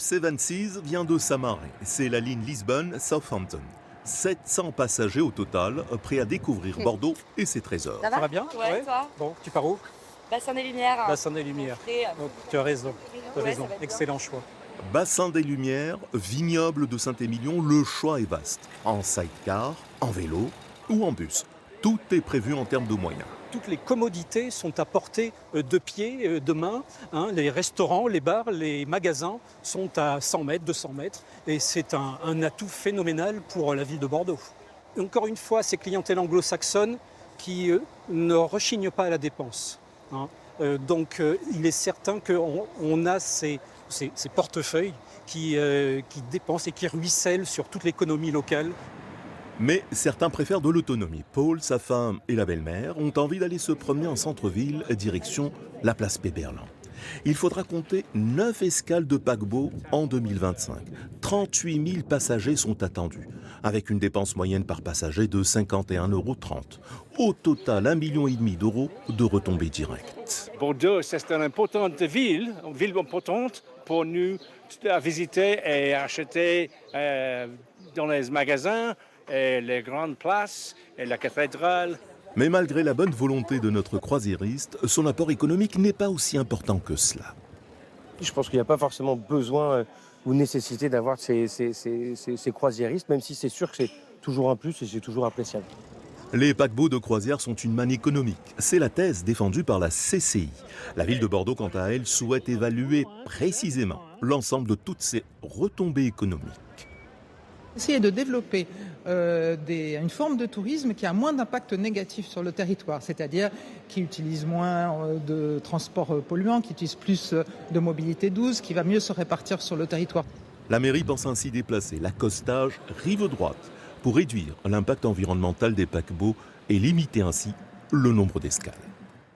Seven Seas vient de s'amarrer. C'est la ligne Lisbonne-Southampton. 700 passagers au total, prêts à découvrir Bordeaux et ses trésors. Ça Ça va bien? Ouais, toi Bon, tu pars où? Bassin des Lumières. Bassin des Lumières. Et, Donc, tu as raison. Tu as Ouais, raison. ça va être Excellent choix. Bassin des Lumières, vignoble de Saint-Émilion, le choix est vaste. En sidecar, en vélo ou en bus. Tout est prévu en termes de moyens. Toutes les commodités sont à portée de pied, de main. Les restaurants, les bars, les magasins sont à 100 mètres, 200 mètres. Et c'est un atout phénoménal pour la ville de Bordeaux. Encore une fois, ces clientèles anglo-saxonnes qui ne rechignent pas à la dépense. Donc il est certain qu'on a ces portefeuilles qui dépensent et qui ruissellent sur toute l'économie locale. Mais certains préfèrent de l'autonomie. Paul, sa femme et la belle-mère ont envie d'aller se promener en centre-ville, direction la place Péberlan. Il faudra compter 9 escales de paquebot en 2025. 38 000 passagers sont attendus, avec une dépense moyenne par passager de 51,30 €. Au total, 1,5 million d'euros de retombées directes. Bordeaux, c'est une importante ville, une ville importante pour nous à visiter et acheter dans les magasins, et les grandes places et la cathédrale. Mais malgré la bonne volonté de notre croisiériste, son apport économique n'est pas aussi important que cela. Je pense qu'il n'y a pas forcément besoin ou nécessité d'avoir ces croisiéristes, même si c'est sûr que c'est toujours un plus et c'est toujours appréciable. Les paquebots de croisière sont une manne économique. C'est la thèse défendue par la CCI. La ville de Bordeaux, quant à elle, souhaite évaluer précisément l'ensemble de toutes ces retombées économiques. Essayer de développer une forme de tourisme qui a moins d'impact négatif sur le territoire, c'est-à-dire qui utilise moins de transports polluants, qui utilise plus de mobilité douce, qui va mieux se répartir sur le territoire. La mairie pense ainsi déplacer l'accostage rive droite pour réduire l'impact environnemental des paquebots et limiter ainsi le nombre d'escales.